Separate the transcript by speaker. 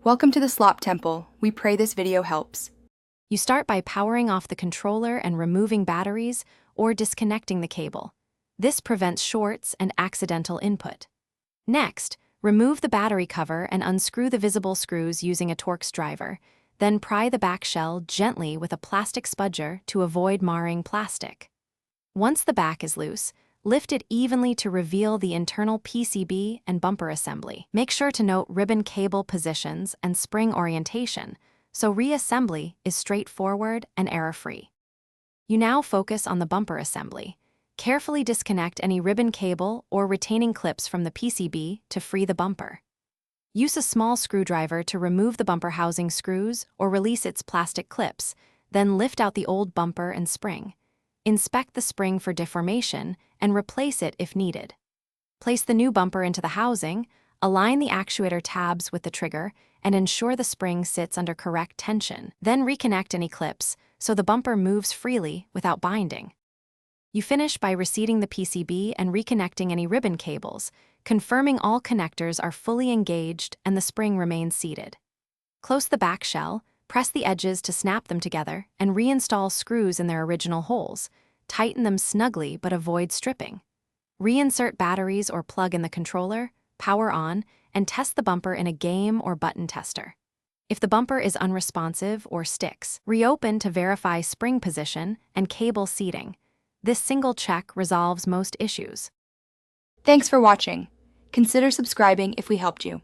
Speaker 1: Welcome to the Slop Temple. We pray this video helps.
Speaker 2: You start by powering off the controller and removing batteries or disconnecting the cable. This prevents shorts and accidental input. Next, remove the battery cover and unscrew the visible screws using a Torx driver. Then pry the back shell gently with a plastic spudger to avoid marring plastic. Once the back is loose, lift it evenly to reveal the internal PCB and bumper assembly. Make sure to note ribbon cable positions and spring orientation, so reassembly is straightforward and error-free. You now focus on the bumper assembly. Carefully disconnect any ribbon cable or retaining clips from the PCB to free the bumper. Use a small screwdriver to remove the bumper housing screws or release its plastic clips, then lift out the old bumper and spring. Inspect the spring for deformation and replace it if needed. Place the new bumper into the housing, align the actuator tabs with the trigger, and ensure the spring sits under correct tension. Then reconnect any clips so the bumper moves freely without binding. You finish by reseating the PCB and reconnecting any ribbon cables, confirming all connectors are fully engaged and the spring remains seated. Close the back shell, press the edges to snap them together, and reinstall screws in their original holes. Tighten them snugly but avoid stripping. Reinsert batteries or plug in the controller, power on, and test the bumper in a game or button tester. If the bumper is unresponsive or sticks, reopen to verify spring position and cable seating. This single check resolves most issues.
Speaker 1: Thanks for watching. Consider subscribing if we helped you.